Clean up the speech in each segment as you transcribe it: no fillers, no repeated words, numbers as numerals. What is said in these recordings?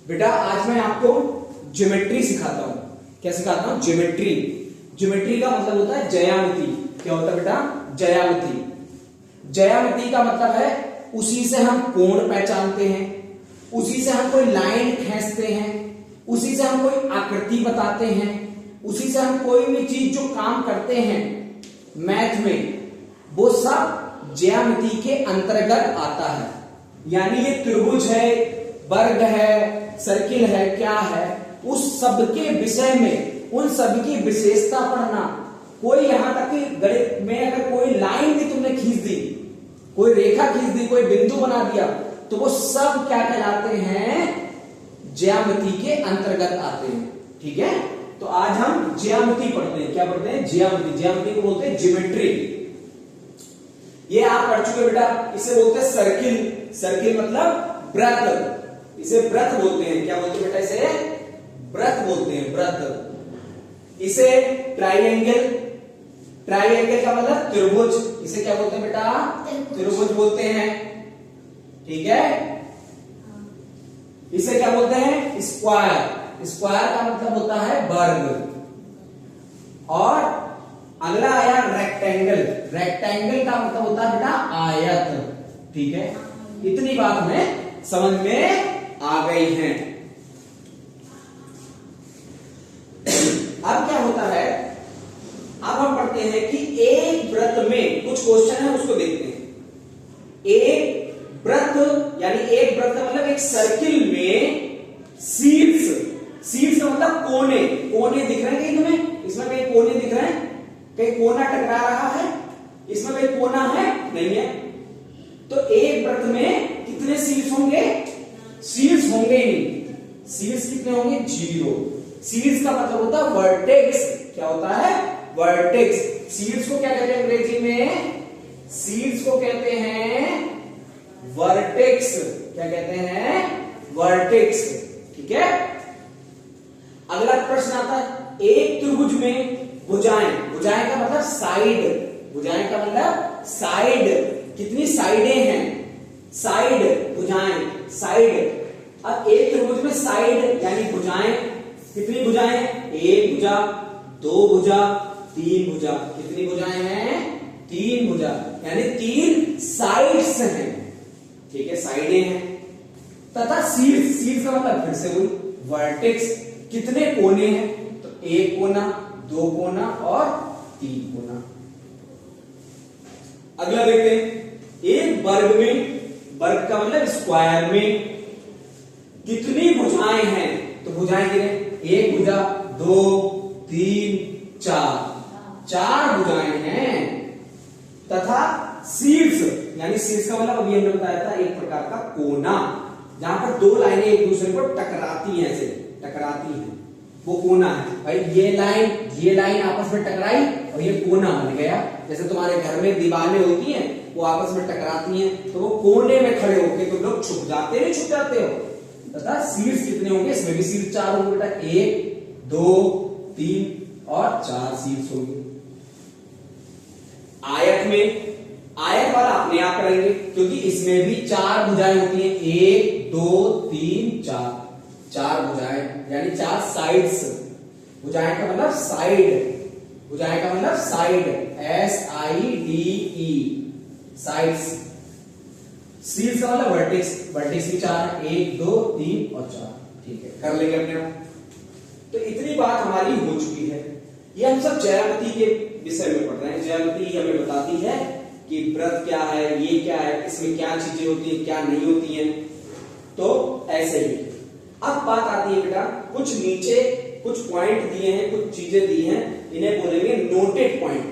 बेटा आज मैं आपको ज्योमेट्री सिखाता हूं। क्या सिखाता हूं? ज्योमेट्री। ज्योमेट्री का मतलब होता है ज्यामिति। क्या होता है बेटा? ज्यामिति। ज्यामिति का मतलब है उसी से हम कोण पहचानते हैं, उसी से हम कोई लाइन खींचते हैं, उसी से हम कोई आकृति बताते हैं, उसी से हम कोई भी चीज जो काम करते हैं मैथ में, वो सब ज्यामिति के अंतर्गत आता है। यानी ये त्रिभुज है, वर्ग है, सर्किल है, क्या है, उस सब के विषय में उन सब की विशेषता पढ़ना। कोई यहां तक कि गणित में अगर कोई लाइन भी तुमने खींच दी, कोई रेखा खींच दी, कोई बिंदु बना दिया, तो वो सब क्या कहलाते हैं? ज्यामिति के अंतर्गत आते हैं। ठीक है, तो आज हम ज्यामिति पढ़ते हैं। क्या पढ़ते हैं? ज्यामिति। ज्यामिति को बोलते हैं ज्योमेट्री। ये आप पढ़ चुके बेटा। इसे बोलते हैं सर्किल। सर्किल मतलब वृत्त। इसे वृत्त बोलते हैं। क्या बोलते हैं बेटा? इसे वृत्त बोलते हैं, वृत्त। इसे ट्राइंगल। ट्राइंगल का मतलब त्रिभुज। इसे क्या बोलते हैं बेटा? त्रिभुज बोलते हैं। ठीक है। इसे क्या बोलते हैं? स्क्वायर। स्क्वायर का मतलब होता है वर्ग। और अगला आया रेक्टेंगल। रेक्टेंगल का मतलब होता है बेटा आयत। ठीक है, इतनी बात हमें समझ में आ गई है। अब क्या होता है, अब हम पढ़ते हैं कि एक वृत्त में कुछ क्वेश्चन है, उसको देखते हैं। एक वृत्त यानी एक वृत्त मतलब एक सर्किल में शीर्ष। शीर्ष का मतलब कोने। कोने दिख रहे हैं कहीं तुम्हें? इसमें कहीं कोने दिख रहे हैं? कहीं कोना टकरा रहा है? इसमें कहीं कोना है? नहीं है। तो एक वृत्त में कितने शीर्ष होंगे? शीर्ष होंगे ही नहीं। शीर्ष कितने होंगे? 0। शीर्ष का मतलब होता है वर्टेक्स। क्या होता है? वर्टेक्स। शीर्ष को क्या कहते हैं अंग्रेजी में? शीर्ष को कहते हैं वर्टेक्स। क्या कहते हैं? वर्टेक्स। ठीक है। अगला प्रश्न आता है, एक त्रिभुज में भुजाएं। भुजाएं का मतलब साइड। भुजाएं का मतलब साइड। कितनी साइडें हैं? साइड, भुजाएं, साइड। अब एक त्रिभुज में साइड यानी भुजाएं, कितनी भुजाएं? एक भुजा, दो भुजा, तीन भुजा। कितनी भुजाएं हैं? 3 भुजा, यानी 3 साइड्स हैं। ठीक है, साइडें हैं। तथा शीर्ष। शीर्ष का मतलब फिर से वही वर्टेक्स। कितने कोने हैं? तो एक कोना, 2 कोना और 3 कोना। अगला देखते हैं, एक वर्ग में, वर्ग का मतलब स्क्वायर में कितनी भुजाएं हैं? तो भुजाएं गिने, एक भुजा, 2, 3, 4। 4 भुजाएं हैं। तथा शीर्ष यानी शीर्ष का मतलब अभी हमने बताया था एक प्रकार का कोना, जहां पर 2 लाइनें एक दूसरे को टकराती हैं, ऐसे टकराती हैं, वो कोना है। भाई ये लाइन आपस में टकराई और ये कोना बन गया। जैसे तुम्हारे घर में दीवारें होती हैं, वो आपस में टकराती हैं, तो वो कोने में खड़े होके तुम लोग छुप जाते नहीं? छुप जाते हो। तथा शीर्ष कितने होंगे? इसमें भी शीर्ष 4 होंगे बेटा। 1, 2, 3 और 4 शीर्ष होंगे। आयत में, आयत वाला अपने आप करेंगे क्योंकि इसमें भी 4 भुजाएं होती हैं। 1, 2, 3, 4। 4 भुजाएं यानी 4 साइड्स। भुजाएं का मतलब साइड। भुजाएं का मतलब साइड, SIDE, साइड्स। शीर्ष का मतलब वर्टेक्स। वर्टेक्स भी 4 है, 1, 2, 3 और 4। ठीक है, कर लेंगे अपने आप। तो इतनी बात हमारी हो चुकी है। ये हम सब ज्यामिति के विषय में पढ़ रहे हैं। ज्यामिति हमें बताती है कि वृत्त क्या है, ये क्या है, इसमें क्या चीजें होती है, क्या नहीं होती हैं। तो ऐसे ही अब बात आती है बेटा, कुछ नीचे कुछ पॉइंट दिए हैं, कुछ चीजें दी हैं, इन्हें बोलेंगे नोटेड पॉइंट,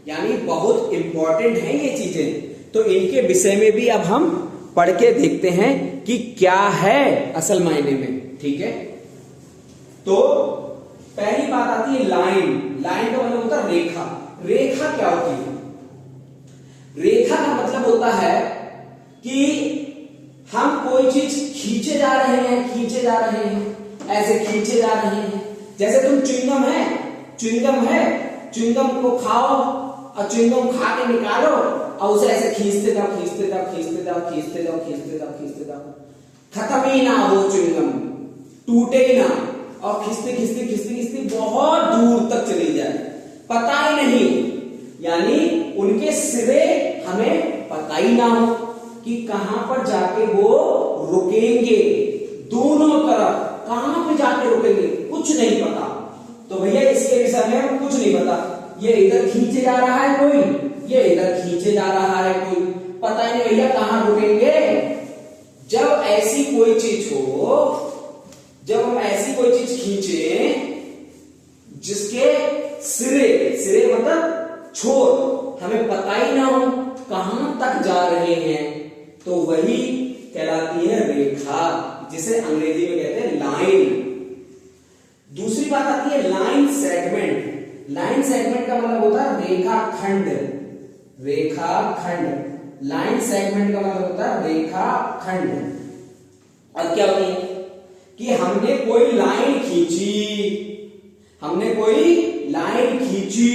यानी बहुत इंपॉर्टेंट है ये चीजें। तो इनके विषय में भी अब हम पढ़ के देखते हैं कि क्या है असल मायने में। ठीक है, तो पहली बात आती है लाइन। लाइन का मतलब होता है रेखा। रेखा क्या होती है? रेखा का मतलब होता है कि हम कोई चीज खींचे जा रहे हैं, खींचे जा रहे हैं, ऐसे खींचे जा रहे हैं। जैसे तुम च्युइंगम है, च्युइंगम है, च्युइंगम को खाओ और च्युइंगम खा के निकालो और उसे ऐसे खींचते जाओ, खींचते जाओ, खींचते जाओ, खींचते जाओ, खींचते जाओ, खींचते जाओ, खत्म ही ना हो च्युइंगम। टूटे ही ना, और खींचते खींचते खींचते खींचते बहुत दूर तक चली जाए, पता ही नहीं, यानी उनके सिरे हमें पता ही ना हो कि कहां पर जाके वो रुकेंगे, दोनों तरफ कहां पे जाके रुकेंगे कुछ नहीं पता। तो भैया इसके विषय में कुछ नहीं पता, ये इधर खींचे जा रहा है कोई, ये इधर खींचे जा रहा है कोई, पता ही नहीं भैया कहां रुकेंगे। जब ऐसी कोई चीज हो, जब हम ऐसी कोई चीज खींचे जिसके सिरे, सिरे मतलब छोर हमें पता ही ना हो कहां तक जा रहे हैं, तो वही कहलाती है रेखा, जिसे अंग्रेजी में कहते हैं लाइन। दूसरी बात आती है लाइन सेगमेंट। लाइन सेगमेंट का मतलब होता है रेखाखंड, रेखाखंड। लाइन सेगमेंट का मतलब होता है रेखाखंड। अब क्या होती है कि हमने कोई लाइन खींची, हमने कोई लाइन खींची,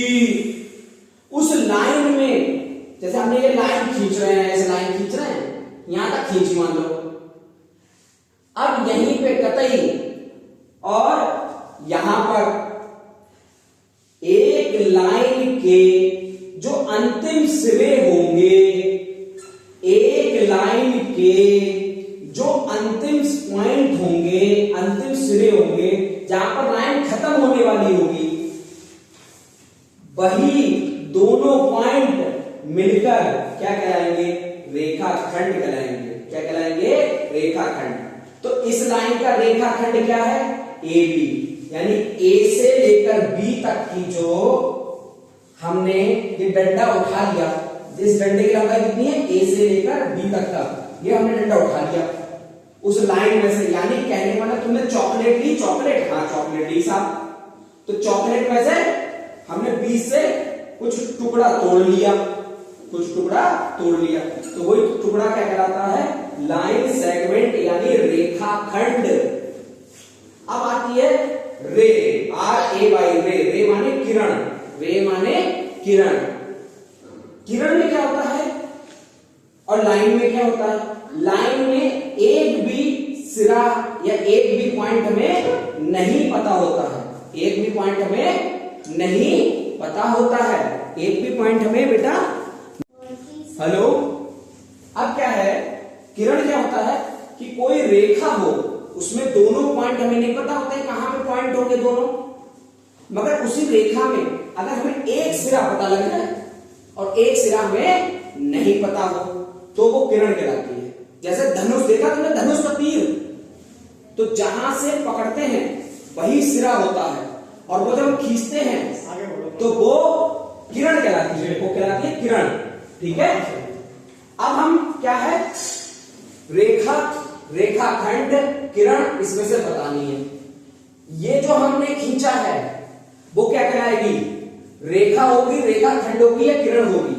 उस लाइन में जैसे हमने ये लाइन खींच रहे हैं, ऐसे लाइन खींच रहे हैं, यहां तक खींची मान लो, अब यहीं पे कतई और यहां पर एक लाइन के जो अंतिम सिरे होंगे, एक लाइन के जो अंतिम पॉइंट होंगे, अंतिम सिरे होंगे, जहां पर लाइन खत्म होने वाली होगी, वही दोनों पॉइंट मिलकर क्या कहलाएंगे, रेखाखंड कहलाएंगे। क्या कहलाएंगे, रेखाखंड। तो इस लाइन का रेखाखंड क्या है, ए बी, यानी ए से लेकर बी तक की जो हमने ये डंडा उठा लिया, इस डंडे की लंबाई कितनी है, ए से लेकर बी तक का, ये हमने डंडा उठा लिया उस लाइन में से। यानी कहने वाला तुमने चॉकलेट ली, चॉकलेट, हाँ चॉकलेट ली साहब, तो चॉकलेट में से हमने बीच से कुछ टुकड़ा तोड़ लिया, कुछ टुकड़ा तोड़ लिया, तो वही टुकड़ा क्या कहलाता है, लाइन सेगमेंट यानी रेखाखंड। अब आती है रे, आर ए वाई, रे, रे माने किरण, रे माने किरण। किरण में क्या होता है और लाइन में क्या होता है, लाइन में एक भी सिरा या एक भी पॉइंट हमें नहीं पता होता है, एक भी पॉइंट हमें नहीं पता होता है, एक भी पॉइंट हमें बेटा, हेलो। अब क्या है, किरण क्या होता है कि कोई रेखा हो, उसमें दोनों पॉइंट हमें नहीं पता होता है कहां पे पॉइंट होंगे दोनों, मगर उसी रेखा में अगर हमें एक सिरा पता लग जाए और एक सिरा हमें नहीं पता हो तो वो किरण कहलाती है। जैसे धनुष देखा तुमने, धनुष का तीर, तो जहां से पकड़ते हैं वही सिरा होता है, और वो जब हम खींचते हैं तो वो किरण कहलाती है, वो कहलाती है किरण। ठीक है, अब हम क्या है, रेखा, रेखाखंड, किरण, इसमें से बतानी है। ये जो हमने खींचा है वो क्या कहलाएगी, रेखा होगी, रेखाखंड होगी या किरण होगी,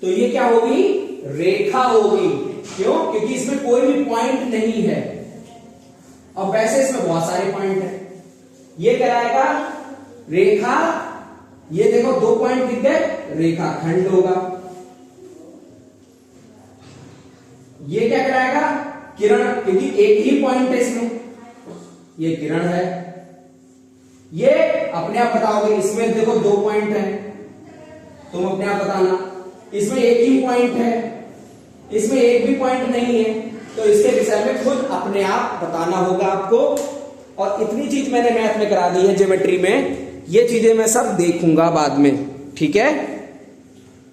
तो ये क्या होगी, रेखा होगी। क्यों, क्योंकि इसमें कोई भी पॉइंट नहीं है, और वैसे इसमें बहुत सारे पॉइंट हैं। ये कहलाएगा रेखा, ये देखो दो पॉइंट दिख गए, रेखाखंड होगा। ये क्या कहलाएगा, किरण, क्योंकि एक ही पॉइंट है इसमें, ये किरण है। ये अपने आप बताओगे, इसमें देखो दो पॉइंट है, तुम अपने आप बताना, इसमें एक ही पॉइंट है, इसमें एक भी पॉइंट नहीं है, तो इसके विषय में खुद अपने आप बताना होगा आपको। और इतनी चीज मैंने मैथ में करा दी है, ज्योमेट्री में, ये चीजें मैं सब देखूंगा बाद में, ठीक है।